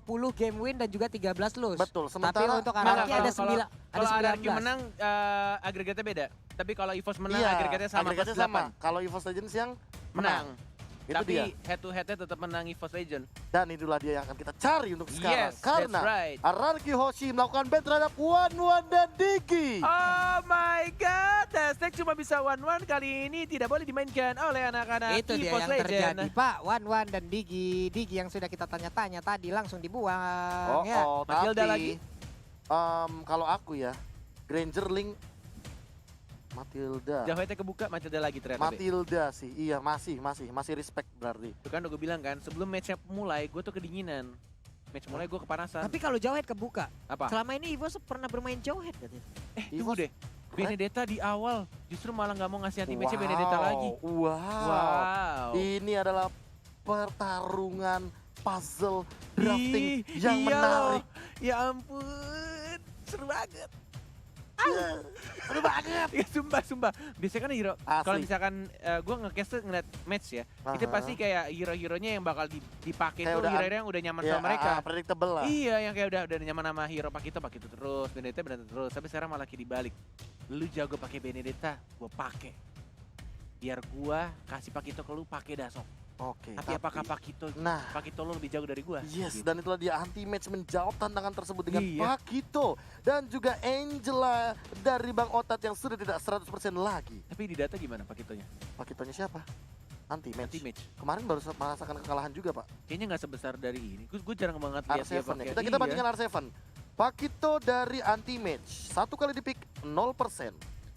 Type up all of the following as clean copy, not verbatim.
20 game win dan juga 13 lose. Betul, Tapi sementara untuk Nggak, RRQ ada 9 ada Kalau RRQ 19. menang agregatnya beda. Tapi kalau EVOS menang iya, agregatnya sama agregatnya plus sama. 8. Kalau EVOS Legends yang Menang. itu Tapi dia. head to headnya tetap menang EVOS Legend. Dan itulah dia yang akan kita cari untuk sekarang. Yes, Karena that's right. RRQ Hoshi melakukan ban terhadap One dan Digi. Oh my god, Aztec cuma bisa 1-1 kali ini tidak boleh dimainkan oleh anak-anak Itu dia EVOS yang Legend. terjadi, Pak. Wan dan Digi. Digi yang sudah kita tanya-tanya tadi langsung dibuang. Ya. Matilda tapi lagi? Kalau aku ya, Granger Link Matilda. Jahwetnya kebuka, Matilda lagi ternyata. Be. Matilda sih, iya masih respect berarti. Itu kan udah gue bilang kan, sebelum match mulai gue tuh kedinginan. Match mulai gue kepanasan. Tapi kalau Jawhead kebuka, Apa? selama ini EVOS pernah bermain Jawhead katanya. Tunggu deh. Keren. Benedetta di awal justru malah nggak mau ngasih anti match-nya Benedetta lagi. Wow. Ini adalah pertarungan puzzle drafting yang iya menarik. loh. Ya ampun, seru banget. Seru banget. Ya sumpah. Biasanya kan hero, Asli. kalau misalkan gue nge-cast tuh ngeliat match ya, itu Aha. pasti kayak hero-heronya yang bakal dipakai Kayak tuh udah hero-hero yang udah nyaman Ya, sama mereka. predictable lah. Iya, yang kayak udah nyaman sama hero Pakito terus, Benedetta terus. Tapi sekarang malah kayak dibalik. Lu jago pakai Benedetta, gue pakai. Biar gua kasih Pakito ke lu pakai dasok. Oke. Tapi apakah Pakito lu lebih jago dari gua? Yes, Gitu. dan itulah dia anti-match menjawab tantangan tersebut dengan Iya. Pakito. Dan juga Angela dari Bang Otat yang sudah tidak 100% lagi. Tapi di data gimana Pakitonya? Pakitonya siapa? Anti-match. Anti-match. Kemarin baru merasakan kekalahan juga, Pak. Kayaknya nggak sebesar dari ini. Gue jarang banget lihat dia R7 pakai. ya. Kita bandingkan R7. Pakito dari anti-match. 1 kali di pick 0%.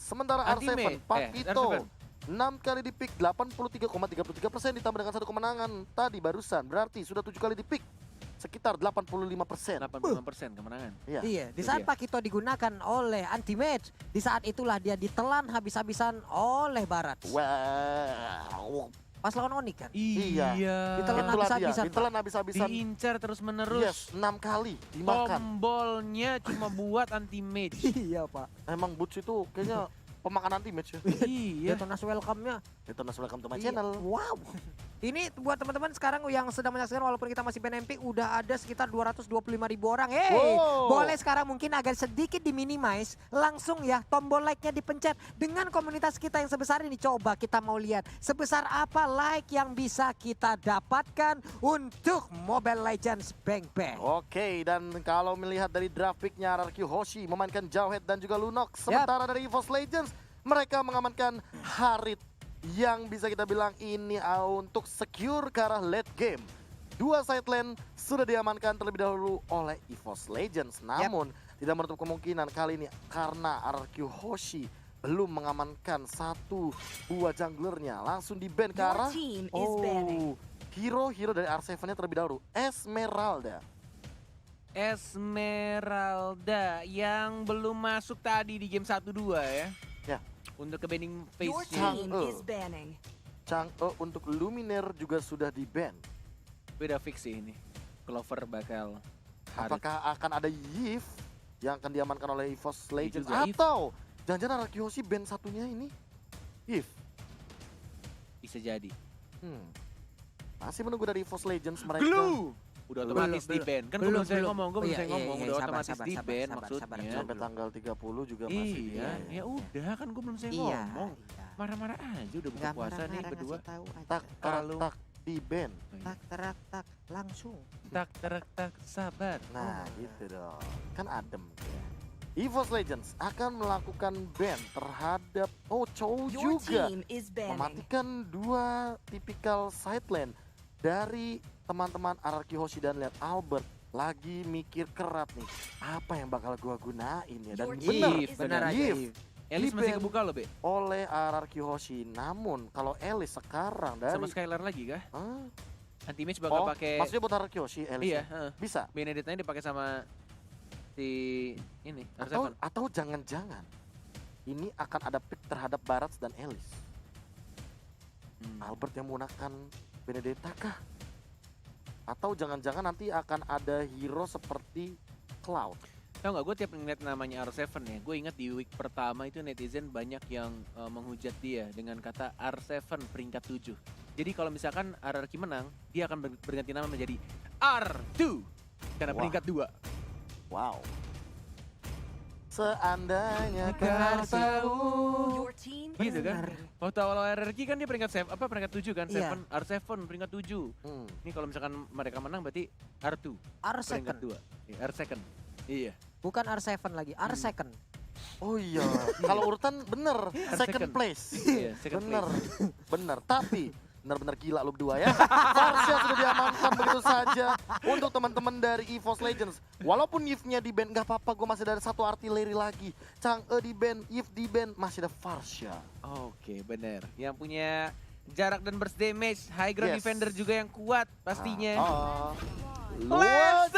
Sementara R7, Anti-match. Pakito R7. 6 kali di pick 83,33% ditambah dengan 1 kemenangan tadi barusan. Berarti sudah 7 kali di pick. Sekitar 85%. 85% kemenangan. Iya. Iya, di Itu saat dia. Pakito digunakan oleh anti-match, di saat itulah dia ditelan habis-habisan oleh Barat. Wow. Pas lawan Oni kan. Iya. Ditelan Itulah dia, habis-habisan, ditelan habis-habisan. Diincar terus menerus. Yes, 6 kali dimakan. Tombolnya cuma buat anti match. Iya, Pak. Emang Butch itu kayaknya pemakan anti-match ya. Iya. Detonas welcome-nya. Itu welcome to my Iya. channel. Wow. Ini buat teman-teman sekarang yang sedang menyaksikan walaupun kita masih PNMP udah ada sekitar 225.000 orang. Hey, Wow. boleh sekarang mungkin agak sedikit diminimize. Langsung ya tombol like-nya dipencet. Dengan komunitas kita yang sebesar ini coba kita mau lihat sebesar apa like yang bisa kita dapatkan untuk Mobile Legends Bang Bang. Oke, dan kalau melihat dari draft pick-nya RRQ Hoshi memainkan Jawhead dan juga Lunok. Sementara dari EVOS Legends mereka mengamankan Harit yang bisa kita bilang ini untuk secure ke arah late game. 2 side lane sudah diamankan terlebih dahulu oleh EVOS Legends. Namun tidak menutup kemungkinan kali ini karena RRQ Hoshi belum mengamankan 1 buah junglernya. Langsung di-ban ke arah hero dari R7-nya terlebih dahulu. Esmeralda. Esmeralda yang belum masuk tadi di game 1-2 ya. Ya. Untuk ke banning Your phase-nya. team Chang'e. is banning. Chang'e untuk Luminaire juga sudah di-ban. Beda fix sih ini. Clover bakal Harit. Apakah akan ada Yves yang akan diamankan oleh EVOS Legends? juga Yves. Atau jangan-jangan RRQ Hoshi ban satunya ini Yves? Bisa jadi. Masih menunggu dari EVOS Legends mereka. Glue! Udah otomatis Belum, di ban. Kan gue belum, belum saya belum. ngomong, Oh, iya, iya, ngomong. iya, Udah sabar, otomatis sabar, di sabar, ban sabar, maksudnya. sabar, Sampai tanggal 30 juga masih. Iya, ya udah kan gue belum saya Iya. ngomong. Marah-marah aja udah buka Nggak puasa nih marah-marah, berdua. ngasih tahu aja. Tak, Terlalu. tak, di ban. Tak terak tak langsung. Tak terak tak sabar. Nah gitu dong. Kan adem ya. EVOS Legends akan melakukan ban terhadap Chou Your juga. team is banning. Mematikan 2 tipikal side lane dari teman-teman RRQ Hoshi dan lihat Albert lagi mikir kerat nih. Apa yang bakal gua gunain ya? Dan Your bener, team is benar aja. Yves Elis masih Di-ban kebuka loh, Be. oleh RRQ Hoshi. Namun kalau Elis sekarang dari Sama Skylar lagi kah? Ah, Anti match bakal pakai. maksudnya buat RRQ Hoshi Elis. Iya, ya? heeh. Bisa. Benedetta-nya dipakai sama si ini, R7. Atau jangan-jangan ini akan ada pick terhadap Barats dan Elis. Albert yang menggunakan Benedetta kah? Atau jangan-jangan nanti akan ada hero seperti Cloud. Tahu nggak, gue tiap ngeliat namanya R7 ya, gue ingat di week pertama itu netizen banyak yang menghujat dia dengan kata R7 peringkat 7. Jadi kalau misalkan RRQ menang, dia akan berganti nama menjadi R2. karena Wah. peringkat 2. Wow. Seandainya Kau kau tahu. Your team Gitu is kan? Waktu awal RRQ kan dia peringkat peringkat 7 kan? Iya. R7 peringkat 7. Hmm. Ini kalau misalkan mereka menang berarti R2 peringkat R2. 2. R2. Iya. Bukan R7 lagi, R2. Oh iya, kalau urutan bener, second Second. place. Iya, second Bener, place. bener. Tapi benar-benar gila lu berdua ya. Farsha sudah diamankan begitu saja untuk teman-teman dari EVOS Legends. Walaupun Yves-nya di ban, gak apa-apa, gue masih ada satu artileri lagi. Chang'e di ban, Yves di ban, masih ada Farsha. Oke, bener. Yang punya jarak dan burst damage, high ground Yes. defender juga yang kuat pastinya. Let's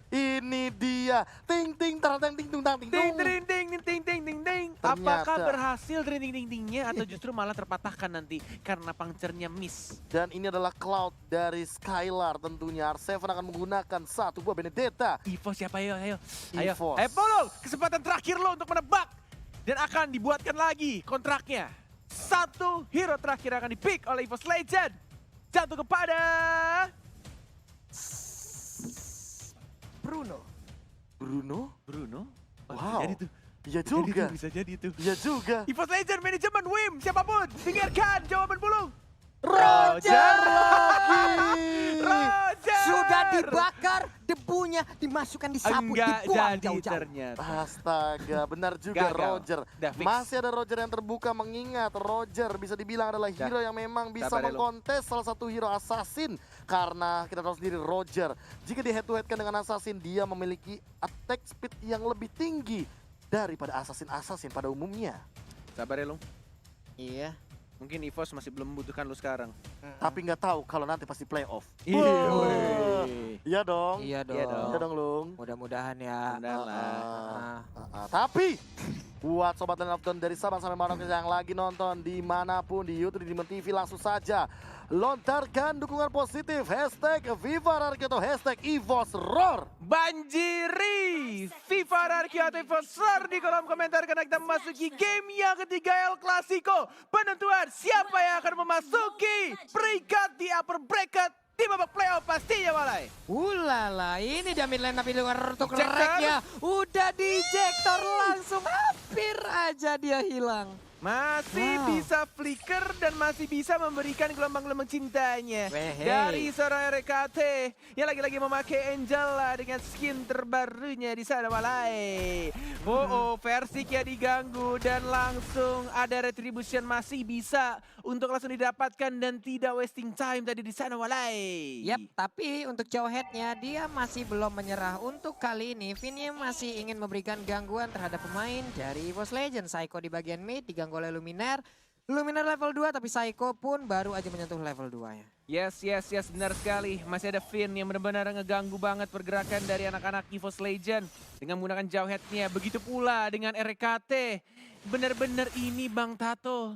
Ini dia, ting ting tarang ting tung tang ting Ting tung. ting ting ting ting ting ting ting. Ternyata. Apakah berhasil ting ting ting tingnya atau justru malah terpatahkan nanti karena puncture-nya miss? Dan ini adalah Cloud dari Skylar tentunya. R7 akan menggunakan satu buah Benedetta. EVOS siapa ayo. EVOS. Ayo Polo, kesempatan terakhir lo untuk menebak. Dan akan dibuatkan lagi kontraknya. Satu hero terakhir akan dipick oleh EVOS Legend. Jatuh kepada Bruno. Bruno? Bruno. Wow. Jadi tuh. Iya juga. Bisa jadi tuh. Iya juga. EVOS Legend, manajemen, Wim, siapapun. Dengarkan jawaban Bulung. Roger lagi. Roger! Sudah dibakar, debunya dimasukkan di sapu, Enggak dibuang jadi jauh-jauh. ternyata. Astaga, benar juga Gagal. Roger. Udah fix. Masih ada Roger yang terbuka, mengingat Roger bisa dibilang adalah Dah. hero yang memang bisa Sabar ya lu. mengkontes salah satu hero assassin. Karena kita tahu sendiri Roger, jika di head to head kan dengan assassin, dia memiliki attack speed yang lebih tinggi daripada assassin-assassin pada umumnya. Sabar ya, Lung. Iya. Mungkin EVOS masih belum membutuhkan lu sekarang. Tapi nggak tahu kalau nanti pasti playoff. Iya, Wah. Iya dong. Iya dong. Iya dong. Iya dong, Lung. Mudah-mudahan ya. Mudah lah. Tapi buat sobat dan Upton dari Sabang sampai Merauke yang lagi nonton dimanapun di YouTube di Demon TV, langsung saja lontarkan dukungan positif hashtag Viva Rarky atau hashtag EVOS Roar. Banjiri FIFA Rarky atau EVOS Roar di kolom komentar karena kita memasuki game yang ketiga El Clasico. Penentuan siapa yang akan memasuki peringkat di upper bracket di babak playoff pastinya Malai. Ulala, ini diambil line tapi luar untuk Ejector. reknya. Udah dijektor langsung, hampir aja dia hilang. Masih Wow. bisa flicker dan masih bisa memberikan gelombang-gelombang cintanya Wehe. dari seorang RKT yang lagi-lagi memakai Angela dengan skin terbarunya di sana Malai. Versi Kia diganggu dan langsung ada retribution masih bisa untuk langsung didapatkan dan tidak wasting time tadi di sana Malai. Yap, tapi untuk Jawhead-nya dia masih belum menyerah. Untuk kali ini Vinny masih ingin memberikan gangguan terhadap pemain dari EVOS Legends. Psycho di bagian mid diganggu oleh Luminaire. Luminaire level 2 tapi Psycho pun baru aja menyentuh level 2-nya. Yes, benar sekali. Masih ada Finn yang benar-benar ngeganggu banget pergerakan dari anak-anak EVOS Legend dengan menggunakan Jawhead-nya. Begitu pula dengan RKT. Benar-benar ini Bang Tato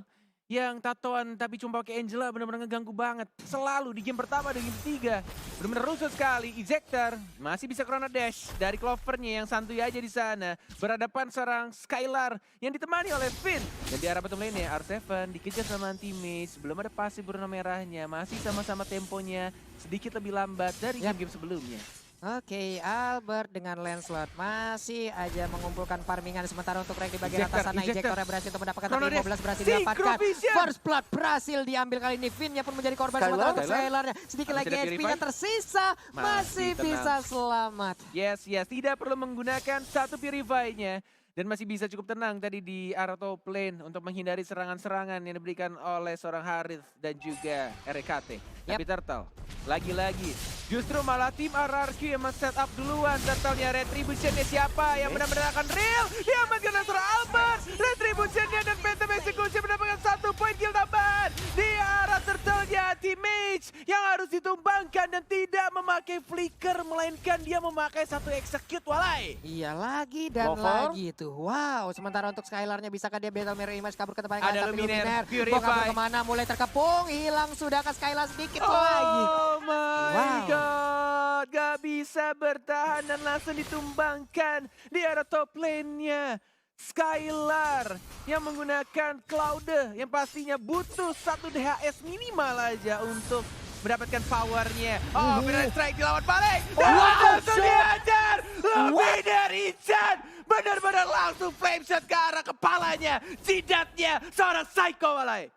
yang tatoan tapi cuma pakai Angela benar-benar ngeganggu banget. Selalu di game pertama dan game ketiga. Benar-benar rusuh sekali. Ejector masih bisa Chrono Dash dari Clovernya yang santuy aja di sana. Berhadapan seorang Skylar yang ditemani oleh Finn. Dan di arah bottom lane R7 dikejar sama anti-mage. Belum ada pasif berwarna merahnya. Masih sama-sama temponya sedikit lebih lambat dari game-game sebelumnya. Oke, Albert dengan Lancelot masih aja mengumpulkan farmingan sementara untuk rank di bagian atas sana. Ejectornya berhasil untuk mendapatkan Chrono tapi 15 berhasil Dash. didapatkan. Synchrovision. First blood berhasil diambil kali ini. Vinnya pun menjadi korban sementara untuk Skylar-nya. Sedikit Masih lagi ada HP-nya Purify. tersisa. Masih tenang. bisa selamat. Yes, tidak perlu menggunakan satu Purify-nya. Dan masih bisa cukup tenang tadi di arah top lane untuk menghindari serangan-serangan yang diberikan oleh seorang Harith dan juga RKT. Tapi Turtle, lagi-lagi justru malah tim RRQ yang men-set up duluan. Turtle-nya retribution-nya siapa yang benar-benar akan real? Diamankan oleh seorang Albert. Retribution-nya dan Phantom Execution mendapatkan 1 poin kill tambahan. Di arah Turtle-nya Teammate yang harus ditumbangkan dan tidak memakai flicker. Melainkan dia memakai satu execute Walai. Iya lagi dan Lover. lagi tuh. Wow, sementara untuk Skylar-nya bisakah dia Battle Mirror Image kabur ke tempat yang Ada lain? Tapi Luminaire, Luminaire, Purify. mau kabur kemana? Mulai terkepung, hilang sudah ke Skylar sedikit lagi. Oh my Wow. god, gak bisa bertahan dan langsung ditumbangkan di arah top lane-nya. Skylar yang menggunakan Cloud yang pastinya butuh 1 DHS minimal aja untuk mendapatkan powernya. Oh, Final Strike dilawan balik. Dan langsung dihajar. Lebih dari Chan. Benar-benar langsung flame shot ke arah kepalanya. Jidatnya seorang Psycho Walai.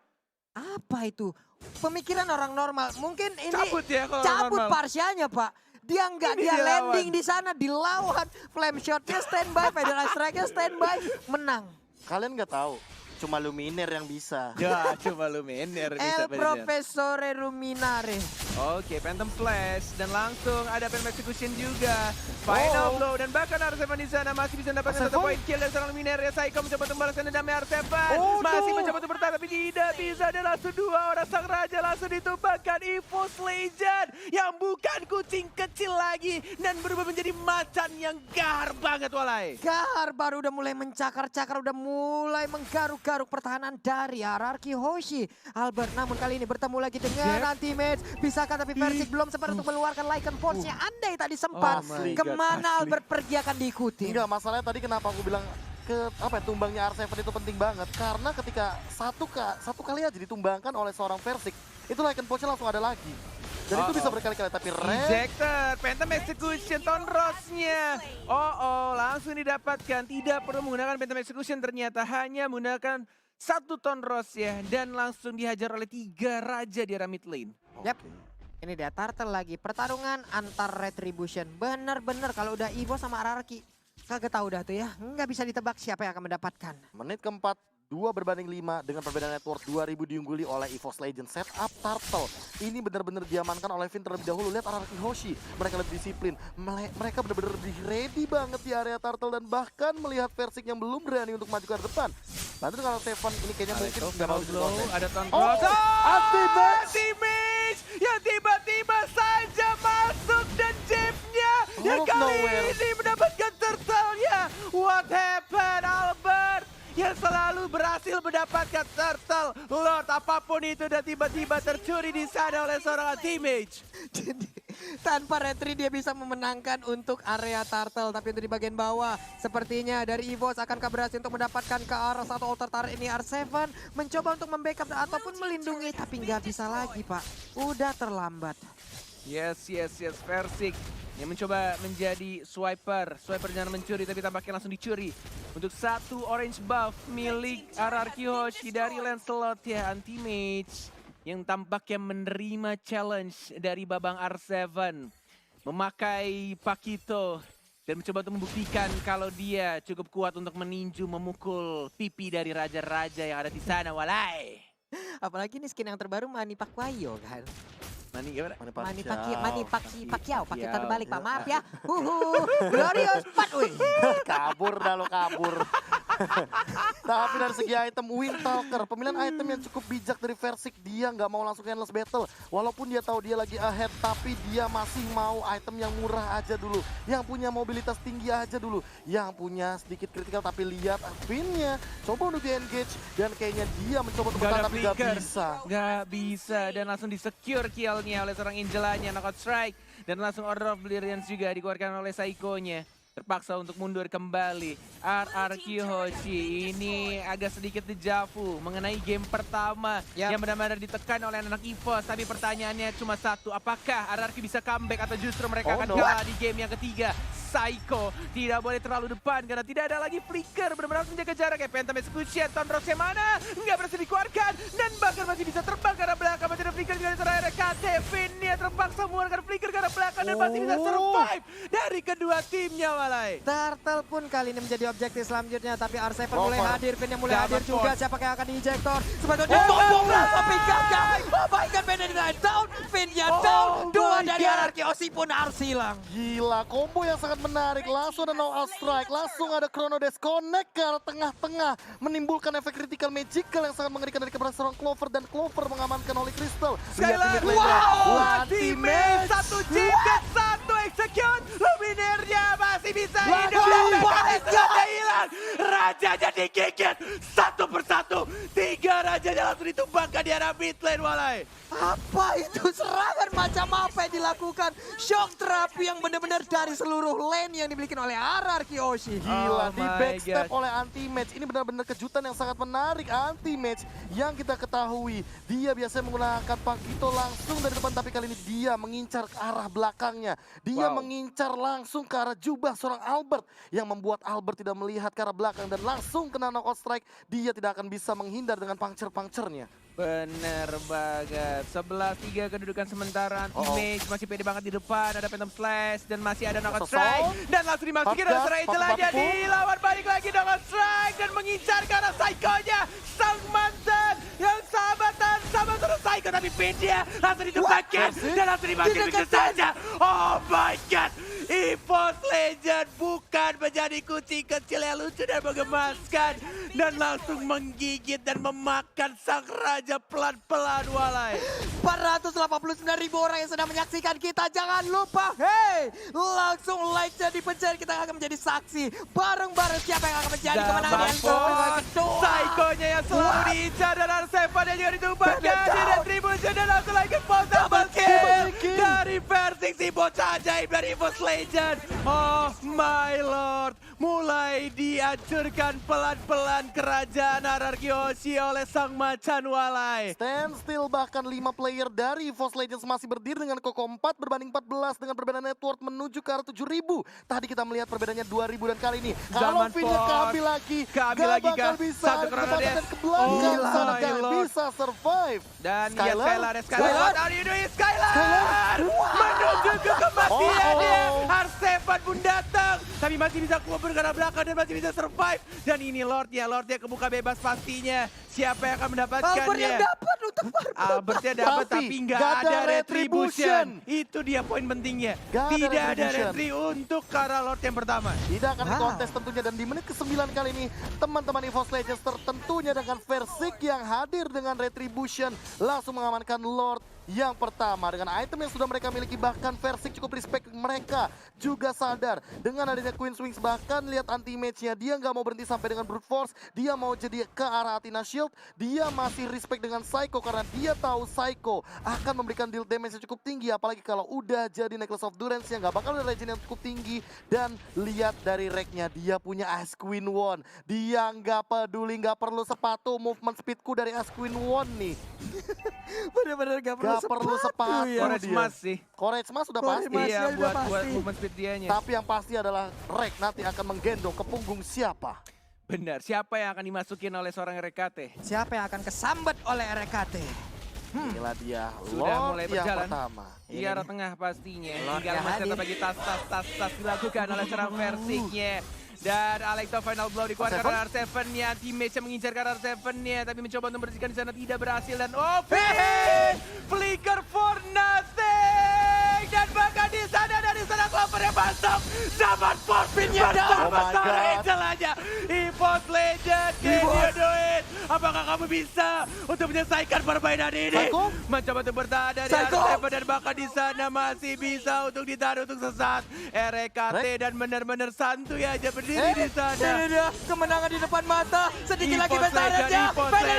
Apa itu? Pemikiran orang normal. Mungkin ini Cabut ya kalau orang cabut normal. Parsianya, Pak. Dia enggak, Ini dia dilawan. landing di sana, dilawan. Flame shotnya standby, Final Strike-nya standby, menang. Kalian nggak tahu, cuma Luminaire yang bisa. Ya, cuma Luminaire bisa El bener. Professore Luminare. Oke, Phantom Flash dan langsung ada Phantom Execution juga. Final blow dan bahkan R7 di sana masih bisa mendapatkan satu R7? poin kill dari seorang Luminaire. Psycho mencoba untuk membalaskan dendamnya R7. Oh, Masih no. mencoba untuk bertahan tapi tidak bisa. Dan langsung dua orang sang raja langsung ditumbangkan. EVOS Legend yang bukan kucing kecil lagi dan berubah menjadi macan yang gahar banget Walai. Gahar baru udah mulai mencakar-cakar, udah mulai menggaruk-garuk pertahanan dari RRQ Hoshi. Albert namun kali ini bertemu lagi dengan anti-match. Bisakah tapi Versik belum sempat untuk mengeluarkan Lycan Force-nya. Andai tadi sempat, Oh my God, kemana asli. Albert pergi akan diikuti. Enggak, masalahnya tadi kenapa aku bilang tumbangnya R7 itu penting banget. Karena ketika satu kali aja ditumbangkan oleh seorang Versik, itu Lycan Punch langsung ada lagi. Dan itu bisa berkali-kali, tapi Ejector, Phantom Execution, Tonrosnya. Langsung didapatkan. Tidak perlu menggunakan Phantom Execution ternyata. Hanya menggunakan satu Tonros ya. Dan langsung dihajar oleh 3 raja di arah mid lane. Yap. Ini dia Turtle lagi. Pertarungan antar Retribution. Bener-bener kalau udah Evo sama RRQ. Kagak tahu dah tuh ya. Nggak bisa ditebak siapa yang akan mendapatkan. menit keempat, 2/5 dengan perbedaan network 2000 diungguli oleh EVOS Legends. Setup Turtle. Ini benar-benar diamankan oleh Vin terlebih dahulu. Lihat RRQ Hoshi. Mereka lebih disiplin. Mereka benar-benar lebih ready banget di area Turtle. Dan bahkan melihat Versik yang belum berani untuk maju ke depan. Nanti kalau Seven ini kayaknya mungkin nggak mau Blow, dikonten. ada Tonros. Anti-match yang tiba-tiba saja masuk dan Jeff-nya yang Out of kali nowhere. ini mendapatkan turtle-nya. What happened Albert? Yang selalu berhasil mendapatkan turtle Lord apapun itu dan tiba-tiba tercuri di sana oleh seorang anti-mage. Jadi tanpa retri dia bisa memenangkan untuk area Turtle. Tapi untuk di bagian bawah sepertinya dari EVOS akankah berhasil untuk mendapatkan ke arah satu altar turret ini. R7 mencoba untuk membackup ataupun melindungi tapi nggak bisa lagi Pak. Udah terlambat. Yes, Versik yang mencoba menjadi swiper. Swiper jangan mencuri tapi tampaknya langsung dicuri. Untuk satu orange buff milik RRQ Hoshi dari Lancelot ya, anti-mage. Yang tampaknya menerima challenge dari Babang R7. Memakai Pakito dan mencoba untuk membuktikan kalau dia cukup kuat untuk meninju memukul pipi dari raja-raja yang ada di sana, Walai. Apalagi ini skin yang terbaru Manny Pacquiao kan. Mani gimana? Pacquiao pakai terbalik Pak. Maaf ya. Glorious 4 wih. Kabur dah lo, kabur. Tapi dari segi item, Windtalker, pemilihan item yang cukup bijak dari Versik. Dia nggak mau langsung endless battle. Walaupun dia tahu dia lagi ahead, tapi dia masih mau item yang murah aja dulu. Yang punya mobilitas tinggi aja dulu. Yang punya sedikit kritikal, tapi lihat pinnya. Coba untuk di-engage, dan kayaknya dia mencoba untuk bertahan, tapi nggak bisa. Gak bisa, dan langsung di-secure kill-nya oleh seorang Angelanya, knockout strike. Dan langsung Order of Brilliance juga dikeluarkan oleh Psycho-nya. Terpaksa untuk mundur kembali. RRQ Hoshi ini agak sedikit dejavu mengenai game pertama yang benar-benar ditekan oleh anak EVOS. Tapi pertanyaannya cuma satu, apakah RRQ bisa comeback atau justru mereka akan kalah di game yang ketiga? Psycho tidak boleh terlalu depan karena tidak ada lagi flicker, benar-benar harus menjaga jarak ya. Phantom Execution, Tonrosnya mana? Nggak berhasil dikeluarkan dan bahkan masih bisa terbang karena belakang masih ada flicker juga dari RRQ. Vinnya terpaksa mengeluarkan flicker karena belakang dan masih bisa survive dari kedua timnya Walai. Turtle pun kali ini menjadi objektif selanjutnya. Tapi R7 mulai hadir, Vin yang mulai hadir juga. Siapa yang akan di-ejector? Sebetulnya tapi gagal. Oh my god, Benedict down. Vin-nya down. Dua dari RRQ Hoshi pun harus hilang. Gila, combo yang sangat menarik. Langsung ada no-out strike, langsung ada chrono disconnect ke arah tengah-tengah. Menimbulkan efek critical magical yang sangat mengerikan dari keberhasilan seorang Clover. Dan Clover mengamankan Holy Crystal. Skylar, teammate, satu chip dan satu execute. Luminaire-nya masih bisa hidup dan mereka hilang. Rajanya digigit satu persatu. satu. 3 rajanya langsung ditumbangkan di arah mid lane, Walai. Apa itu serangan macam apa yang dilakukan? Shock terapi yang benar-benar dari seluruh lane yang dimiliki oleh RRQ Hoshi. Gila, Oh di my backstep God. oleh Anti-Match. Ini benar-benar kejutan yang sangat menarik. Anti-Match yang kita ketahui, dia biasanya menggunakan Pagito langsung dari depan, tapi kali ini dia mengincar ke arah belakangnya. Dia Wow. mengincar langsung ke arah jubah seorang Albert, yang membuat Albert tidak melihat ke arah belakang dan langsung kena knockout strike. Dia tidak akan bisa menghindar dengan puncture-puncturenya. Bener banget. 11-3 kedudukan sementara. Anti-Mage masih pede banget di depan. Ada Phantom Slash dan masih ada knockout Sosok. strike. Dan langsung dimasukin oleh seorang Angel aja. Papu-papu. Dilawan balik lagi knockout strike. Dan mengincar ke arah Psycho-nya. Sang mantan yang sahabatan sama terus Psycho. Tapi pin dia langsung ditumpakin. Dan langsung dimakin begitu saja. Oh my god. EVOS Legend bukan menjadi kucing kecil yang lucu dan menggemaskan. Dan langsung menggigit dan memakan sang raja pelan-pelan, Walai. 489.000 orang yang sedang menyaksikan kita. Jangan lupa, hey, langsung like-nya dipencet. Kita akan menjadi saksi bareng-bareng siapa yang akan menjadi kemenangan yang kedua. Psycho-nya yang selalu diincar dan Arsefa yang juga ditumbangkan Bennett di down. Retribution dan langsung lagi post double kill dari versi si bocah ajaib dari EVOS Legend. Oh my lord, mulai dihancurkan pelan-pelan kerajaan RRQ Hoshi oleh sang macan, Walai. Standstill, bahkan 5 player dari EVOS Legends masih berdiri dengan koko 4 berbanding 14 dengan perbedaan network menuju ke arah 7.000. Tadi kita melihat perbedaannya 2.000 dan kali ini kalau Zaman Finnya Ford. keambil lagi, Keambil gak lagi, bakal Kak. bisa Satu ke Chrono depan Dash. dan ke belakang. Oh Sana my gak lord. bisa survive. Dan Skylar? ya Skylar, Skylar? what are you doing, Skylar? Menuju ke kematiannya. Oh. Arsevan pun datang, tapi masih bisa kubur ke arah belakang dan masih bisa survive. Dan ini Lordnya kebuka bebas pastinya. Siapa yang akan mendapatkannya? Albert yang dapat untuk Albertnya dapat Tapi tapi nggak nggak ada ada retribution. retribution. Itu dia poin pentingnya. Nggak ada Tidak ada retribution. retri untuk ke arah Lord yang pertama. Tidak akan Wow. dikontes tentunya, dan di menit ke-9 kali ini teman-teman EVOS Legends tertentunya dengan Versik yang hadir dengan Retribution langsung mengamankan Lord yang pertama dengan item yang sudah mereka miliki. Bahkan Versik cukup respect, mereka juga sadar dengan adanya Queen's Wings. Bahkan lihat anti-match-nya, dia nggak mau berhenti sampai dengan Brute Force, dia mau jadi ke arah Athena Shield. Dia masih respect dengan Psycho karena dia tahu Psycho akan memberikan deal damage yang cukup tinggi, apalagi kalau udah jadi Necklace of Durance yang nggak bakal ada regen yang cukup tinggi. Dan lihat dari rack-nya, dia punya Ice Queen One. Dia nggak peduli, nggak perlu sepatu, movement speedku dari Ice Queen One nih. Bener-bener gak perlu sepatu ya. Courage dia. Mas sih. Courage Mas sudah Courage pasti. Mas. Iya, ya, udah buat pasti. movement speed dianya. Tapi yang pasti adalah Rek nanti akan menggendong ke punggung siapa? Benar, siapa yang akan dimasukin oleh seorang RKT? Siapa yang akan kesambet oleh RKT? Inilah dia Sudah Lord mulai yang berjalan. pertama. Di arah tengah pastinya. Lord Tinggal yang mencetak hadir. bagi tas dilakukan oleh seorang Versiknya. Dan Alekto final blow dikeluarkan oleh R7-nya. Anti-Mage yang mengincar ke R7-nya. Tapi mencoba untuk membersihkan di sana tidak berhasil. Dan Open! Flicker for nothing! Dan bahkan di sana dari sana Clover-nya masuk. Zaman Forfin-nya Oh my bersama God. Angel aja. EVOS Legend, can you do it? Apakah kamu bisa untuk menyelesaikan permainan ini? Psycho? Mencoba untuk bertahan dari Psycho? R7 dan bahkan di sana masih bisa untuk ditaruh untuk sesat. RKT dan benar-benar santuy aja berdiri di sana. Ini dia kemenangan di depan mata. Sedikit lagi EVOS besarnya. Legend, EVOS Bennett